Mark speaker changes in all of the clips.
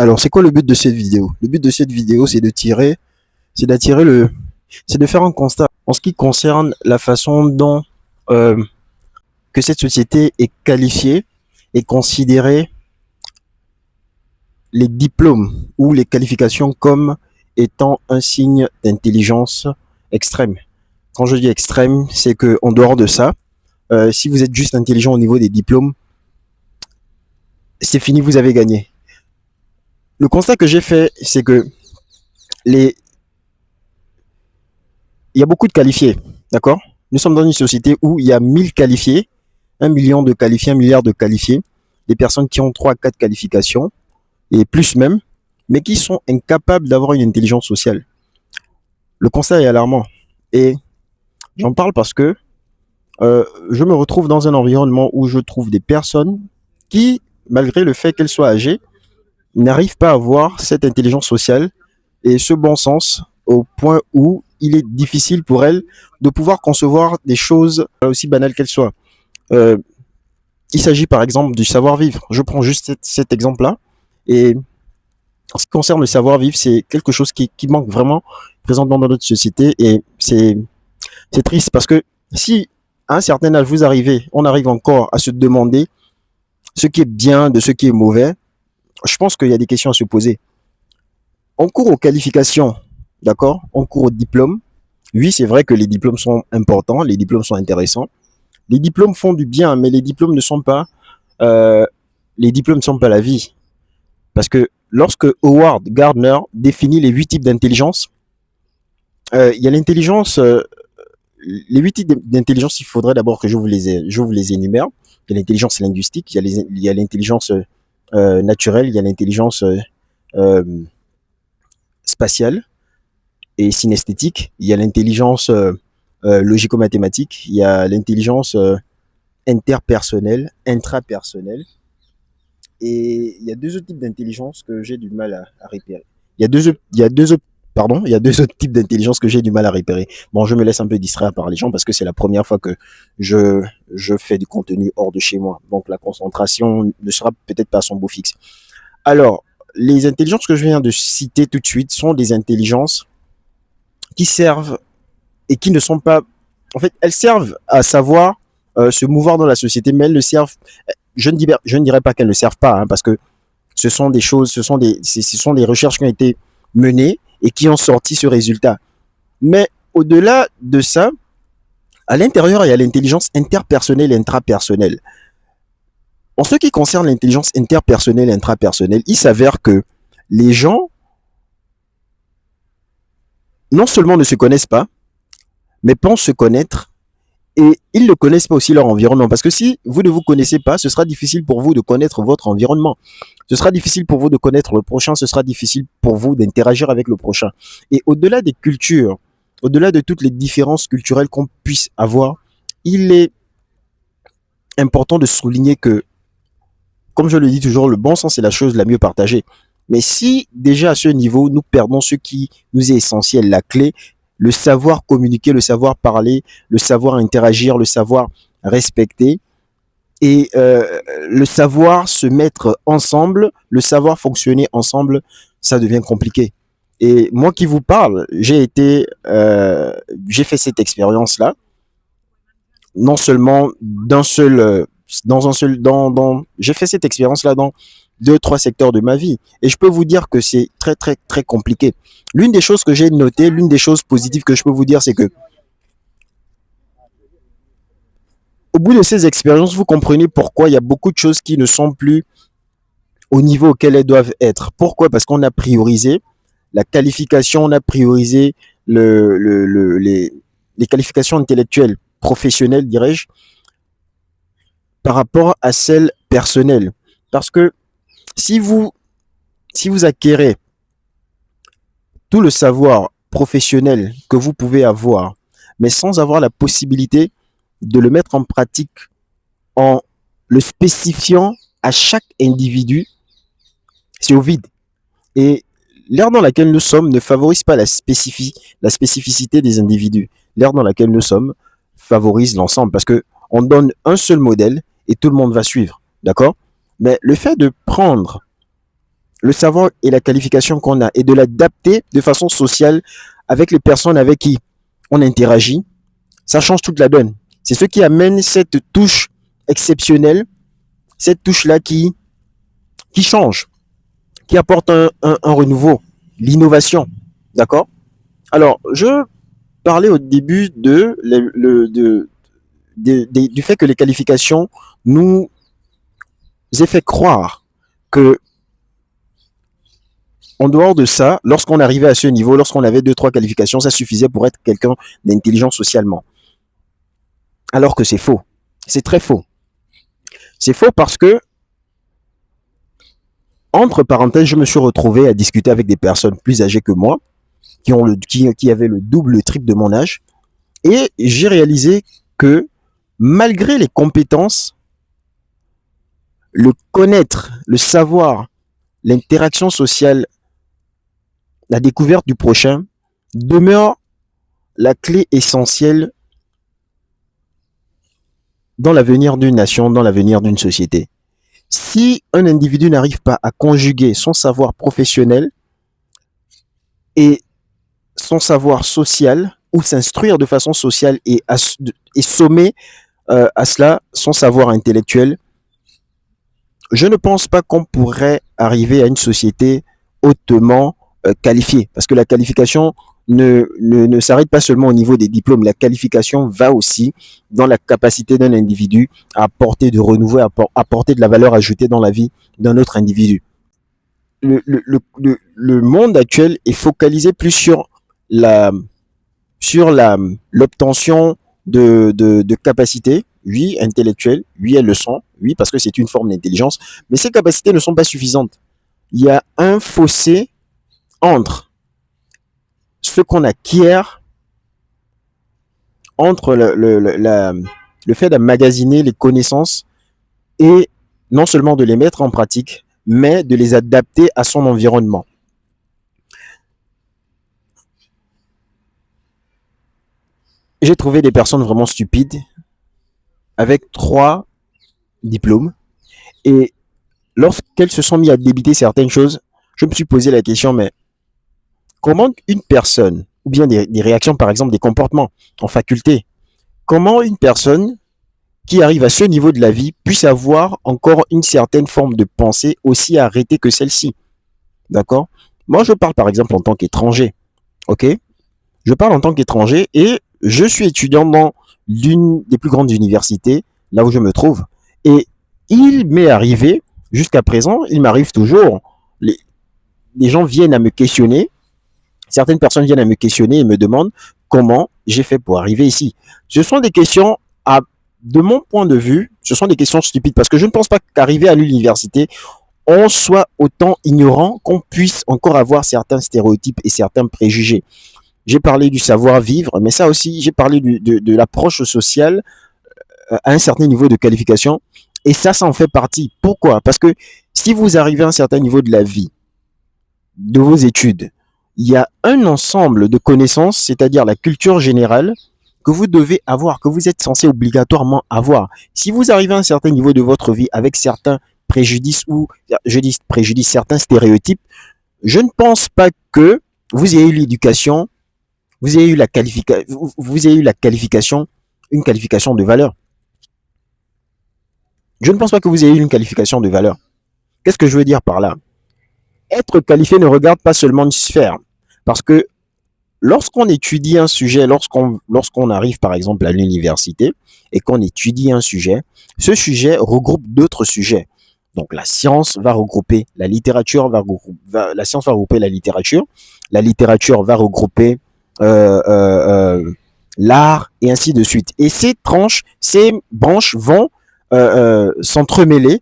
Speaker 1: Alors, c'est quoi le but de cette vidéo? Le but de cette vidéo, c'est d'attirer c'est de faire un constat en ce qui concerne la façon dont euh, que cette société est qualifiée et considérée les diplômes ou les qualifications comme étant un signe d'intelligence extrême. Quand je dis extrême, c'est que en dehors de ça, si vous êtes juste intelligent au niveau des diplômes, c'est fini, vous avez gagné. Le constat que j'ai fait, c'est que les il y a beaucoup de qualifiés, d'accord? Nous sommes dans une société où il y a 1000 qualifiés, 1 million de qualifiés, 1 milliard de qualifiés, des personnes qui ont 3 4 qualifications, et plus même, mais qui sont incapables d'avoir une intelligence sociale. Le constat est alarmant. Et j'en parle parce que je me retrouve dans un environnement où je trouve des personnes qui, malgré le fait qu'elles soient âgées, n'arrivent pas à avoir cette intelligence sociale et ce bon sens au point où il est difficile pour elles de pouvoir concevoir des choses aussi banales qu'elles soient. Euh, il s'agit par exemple du savoir-vivre. Je prends juste cet exemple-là. Et en ce qui concerne le savoir-vivre, c'est quelque chose qui manque vraiment présentement dans notre société. Et c'est triste parce que si à un certain âge vous arrivez, on arrive encore à se demander ce qui est bien de ce qui est mauvais, je pense qu'il y a des questions à se poser. On court aux qualifications, d'accord? On court aux diplômes. Oui, c'est vrai que les diplômes sont importants, les diplômes sont intéressants. Les diplômes font du bien, mais euh, les diplômes ne sont pas la vie. Parce que lorsque Howard Gardner définit les 8 types d'intelligence, il y a l'intelligence, les 8 types d'intelligence, il faudrait d'abord que je vous les énumère. Il y a l'intelligence linguistique, il y a l'intelligence naturelle, il y a l'intelligence euh, spatiale et synesthétique, il y a l'intelligence logico-mathématique, il y a l'intelligence interpersonnelle, intrapersonnelle, et il y a deux autres types d'intelligence que j'ai du mal à repérer. Il y a deux autres types d'intelligence que j'ai du mal à repérer. Bon, je me laisse un peu distraire par les gens parce que c'est la première fois que je fais du contenu hors de chez moi. Donc la concentration ne sera peut-être pas à son beau fixe. Alors, les intelligences que je viens de citer tout de suite sont des intelligences qui servent et qui ne sont pas... En fait, elles servent à savoir se mouvoir dans la société, mais elles ne servent... je ne dirais pas qu'elles ne servent pas, hein, parce que ce sont des choses, ce sont des recherches qui ont été menées et qui ont sorti ce résultat. Mais au-delà de ça, à l'intérieur, il y a l'intelligence interpersonnelle et intrapersonnelle. En ce qui concerne l'intelligence interpersonnelle et intrapersonnelle, il s'avère que les gens, non seulement ne se connaissent pas, mais pensent se connaître et ils ne connaissent pas aussi leur environnement. Parce que si vous ne vous connaissez pas, ce sera difficile pour vous de connaître votre environnement. Ce sera difficile pour vous de connaître le prochain, ce sera difficile pour vous d'interagir avec le prochain. Et au-delà des cultures, au-delà de toutes les différences culturelles qu'on puisse avoir, il est important de souligner que, comme je le dis toujours, le bon sens est la chose la mieux partagée. Mais si déjà à ce niveau, nous perdons ce qui nous est essentiel, la clé, le savoir communiquer, le savoir parler, le savoir interagir, le savoir respecter et le savoir se mettre ensemble, le savoir fonctionner ensemble, ça devient compliqué. Et moi qui vous parle, j'ai fait cette expérience-là, non seulement dans un seul, j'ai fait cette expérience-là dans deux, trois secteurs de ma vie. Et je peux vous dire que c'est très, très, très compliqué. L'une des choses que j'ai notées, l'une des choses positives que je peux vous dire, c'est que au bout de ces expériences, vous comprenez pourquoi il y a beaucoup de choses qui ne sont plus au niveau auquel elles doivent être. Pourquoi? Parce qu'on a priorisé la qualification, on a priorisé les qualifications intellectuelles, professionnelles, dirais-je, par rapport à celles personnelles. Parce que si vous, si vous acquérez tout le savoir professionnel que vous pouvez avoir, mais sans avoir la possibilité de le mettre en pratique en le spécifiant à chaque individu, c'est au vide. Et l'ère dans laquelle nous sommes ne favorise pas la spécificité des individus. L'ère dans laquelle nous sommes favorise l'ensemble parce que on donne un seul modèle et tout le monde va suivre. D'accord? Mais le fait de prendre le savoir et la qualification qu'on a et de l'adapter de façon sociale avec les personnes avec qui on interagit, ça change toute la donne. C'est ce qui amène cette touche exceptionnelle, cette touche-là qui change, qui apporte un renouveau, l'innovation. D'accord? Alors, je parlais au début du fait que les qualifications nous aient fait croire que en dehors de ça, lorsqu'on arrivait à ce niveau, lorsqu'on avait deux, trois qualifications, ça suffisait pour être quelqu'un d'intelligent socialement. Alors que c'est faux. C'est très faux. C'est faux parce que, entre parenthèses, je me suis retrouvé à discuter avec des personnes plus âgées que moi, qui avaient le double, le triple de mon âge, et j'ai réalisé que malgré les compétences, le connaître, le savoir, l'interaction sociale, la découverte du prochain demeure la clé essentielle dans l'avenir d'une nation, dans l'avenir d'une société. Si un individu n'arrive pas à conjuguer son savoir professionnel et son savoir social, ou s'instruire de façon sociale et sommer à cela son savoir intellectuel, je ne pense pas qu'on pourrait arriver à une société hautement qualifiée. Parce que la qualification ne s'arrête pas seulement au niveau des diplômes. La qualification va aussi dans la capacité d'un individu à apporter du renouveau, à apporter de la valeur ajoutée dans la vie d'un autre individu. Le monde actuel est focalisé plus la, l'obtention de capacités, oui, intellectuelles, oui, elles le sont, oui, parce que c'est une forme d'intelligence, mais ces capacités ne sont pas suffisantes. Il y a un fossé entre ce qu'on acquiert, entre le fait d'emmagasiner les connaissances et non seulement de les mettre en pratique, mais de les adapter à son environnement. J'ai trouvé des personnes vraiment stupides avec 3 diplômes et lorsqu'elles se sont mis à débiter certaines choses, je me suis posé la question, mais comment une personne, ou bien des réactions par exemple, des comportements en faculté, comment une personne qui arrive à ce niveau de la vie puisse avoir encore une certaine forme de pensée aussi arrêtée que celle-ci. D'accord? Moi, je parle par exemple en tant qu'étranger. Ok? Je parle en tant qu'étranger et je suis étudiant dans l'une des plus grandes universités, là où je me trouve. Et il m'est arrivé, jusqu'à présent, il m'arrive toujours, les gens viennent à me questionner, certaines personnes viennent à me questionner et me demandent comment j'ai fait pour arriver ici. Ce sont des questions, de mon point de vue, ce sont des questions stupides parce que je ne pense pas qu'arriver à l'université, on soit autant ignorant qu'on puisse encore avoir certains stéréotypes et certains préjugés. J'ai parlé du savoir-vivre, mais ça aussi, j'ai parlé de l'approche sociale à un certain niveau de qualification. Et ça en fait partie. Pourquoi? Parce que si vous arrivez à un certain niveau de la vie, de vos études, il y a un ensemble de connaissances, c'est-à-dire la culture générale, que vous devez avoir, que vous êtes censé obligatoirement avoir. Si vous arrivez à un certain niveau de votre vie avec certains préjudices ou, je dis préjudices, certains stéréotypes, je ne pense pas que vous ayez eu l'éducation, vous ayez eu la qualification, une qualification de valeur. Je ne pense pas que vous ayez eu une qualification de valeur. Qu'est-ce que je veux dire par là? Être qualifié ne regarde pas seulement une sphère. Parce que lorsqu'on étudie un sujet, lorsqu'on arrive par exemple à l'université et qu'on étudie un sujet, ce sujet regroupe d'autres sujets. Donc la science va regrouper la littérature, la science va regrouper la littérature va regrouper l'art et ainsi de suite. Et ces branches vont s'entremêler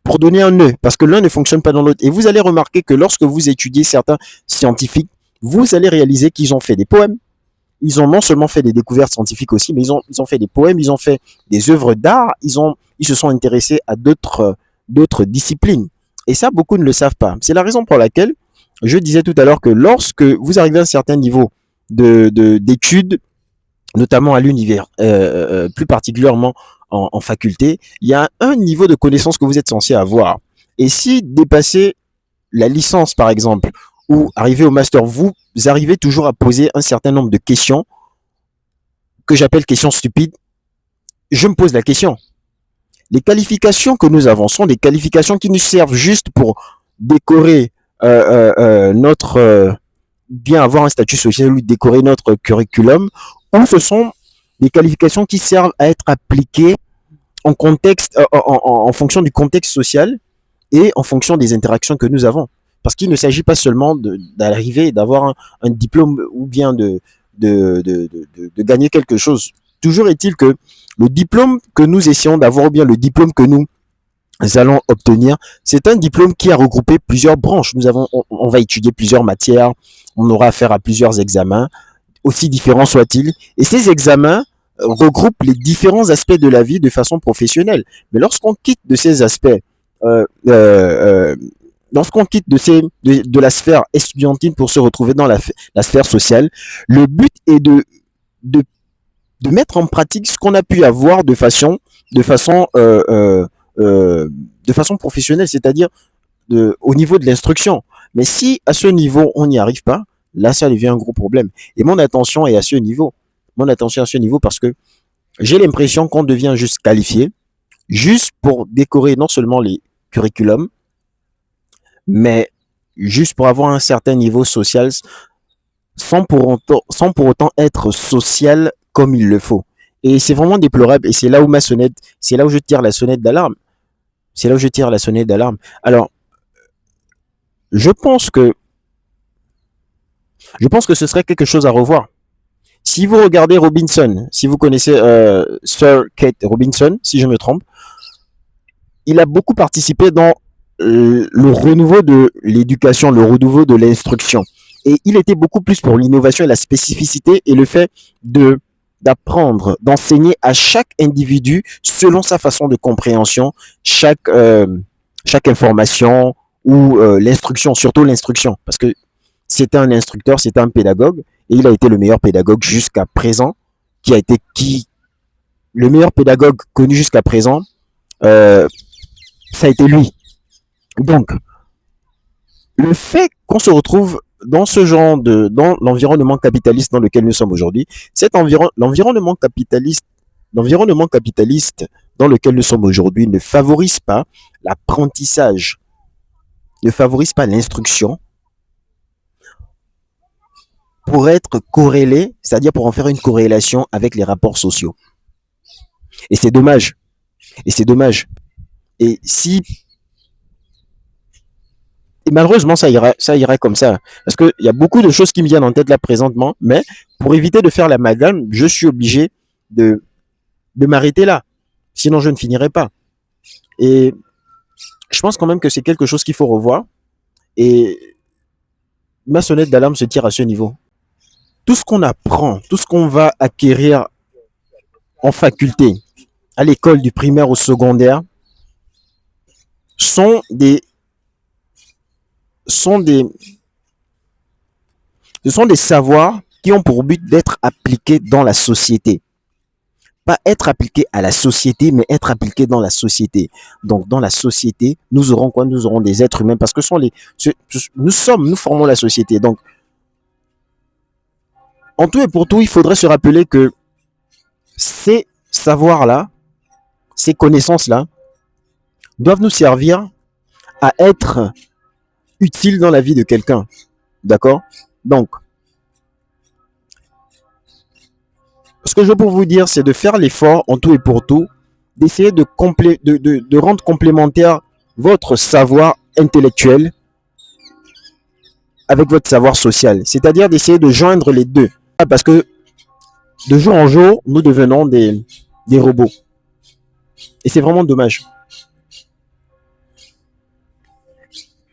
Speaker 1: pour donner un nœud, parce que l'un ne fonctionne pas dans l'autre. Et vous allez remarquer que lorsque vous étudiez certains scientifiques, vous allez réaliser qu'ils ont fait des poèmes. Ils ont non seulement fait des découvertes scientifiques aussi, mais ils ont fait des poèmes, ils ont fait des œuvres d'art, ils se sont intéressés à d'autres disciplines. Et ça, beaucoup ne le savent pas. C'est la raison pour laquelle je disais tout à l'heure que lorsque vous arrivez à un certain niveau d'études, notamment à l'univers, plus particulièrement en faculté, il y a un niveau de connaissance que vous êtes censé avoir. Et si dépasser la licence, par exemple, ou arrivé au master, vous arrivez toujours à poser un certain nombre de questions que j'appelle questions stupides. Je me pose la question. Les qualifications que nous avons sont des qualifications qui nous servent juste pour décorer notre bien avoir un statut social ou décorer notre curriculum, ou ce sont des qualifications qui servent à être appliquées en contexte, en fonction du contexte social et en fonction des interactions que nous avons. Parce qu'il ne s'agit pas seulement d'arriver et d'avoir un diplôme ou bien de gagner quelque chose. Toujours est-il que le diplôme que nous essayons d'avoir ou bien le diplôme que nous allons obtenir, c'est un diplôme qui a regroupé plusieurs branches. On va étudier plusieurs matières, on aura affaire à plusieurs examens, aussi différents soient-ils. Et ces examens regroupent les différents aspects de la vie de façon professionnelle. Mais lorsqu'on quitte de ces aspects, lorsqu'on quitte de la sphère estudiantine pour se retrouver dans la sphère sociale, le but est de, de mettre en pratique ce qu'on a pu avoir de façon, de façon professionnelle, c'est-à-dire au niveau de l'instruction. Mais si à ce niveau, on n'y arrive pas, là, ça devient un gros problème. Et mon attention est à ce niveau. Mon attention est à ce niveau parce que j'ai l'impression qu'on devient juste qualifié, juste pour décorer non seulement les curriculums, mais juste pour avoir un certain niveau social sans pour autant être social comme il le faut. Et c'est vraiment déplorable. Et c'est là où c'est là où je tire la sonnette d'alarme. C'est là où je tire la sonnette d'alarme. Alors, je pense que ce serait quelque chose à revoir. Si vous regardez Robinson, si vous connaissez Sir Kate Robinson, si je me trompe, il a beaucoup participé dans le renouveau de l'éducation, le renouveau de l'instruction. Et il était beaucoup plus pour l'innovation et la spécificité et le fait d'apprendre, d'enseigner à chaque individu selon sa façon de compréhension, chaque information ou l'instruction, surtout l'instruction, parce que c'était un instructeur, c'était un pédagogue, et il a été le meilleur pédagogue jusqu'à présent, le meilleur pédagogue connu jusqu'à présent, ça a été lui. Donc, le fait qu'on se retrouve dans dans l'environnement capitaliste dans lequel nous sommes aujourd'hui, l'environnement capitaliste dans lequel nous sommes aujourd'hui ne favorise pas l'apprentissage, ne favorise pas l'instruction pour être corrélé, c'est-à-dire pour en faire une corrélation avec les rapports sociaux. Et c'est dommage. Et c'est dommage. Et malheureusement, ça ira comme ça. Parce qu'il y a beaucoup de choses qui me viennent en tête là présentement, mais pour éviter de faire l'amalgame, je suis obligé de m'arrêter là. Sinon, je ne finirai pas. Et je pense quand même que c'est quelque chose qu'il faut revoir. Et ma sonnette d'alarme se tire à ce niveau. Tout ce qu'on apprend, tout ce qu'on va acquérir en faculté, à l'école du primaire au secondaire, ce sont des savoirs qui ont pour but d'être appliqués dans la société. Pas être appliqués à la société, mais être appliqués dans la société. Donc, dans la société, nous aurons quoi? Nous aurons des êtres humains parce que nous formons la société. Donc, en tout et pour tout, il faudrait se rappeler que ces savoirs-là, ces connaissances-là, doivent nous servir à être utiles dans la vie de quelqu'un. D'accord? Donc, ce que je peux vous dire, c'est de faire l'effort en tout et pour tout, d'essayer de rendre complémentaire votre savoir intellectuel avec votre savoir social. C'est-à-dire d'essayer de joindre les deux. Parce que de jour en jour, nous devenons des robots. Et c'est vraiment dommage.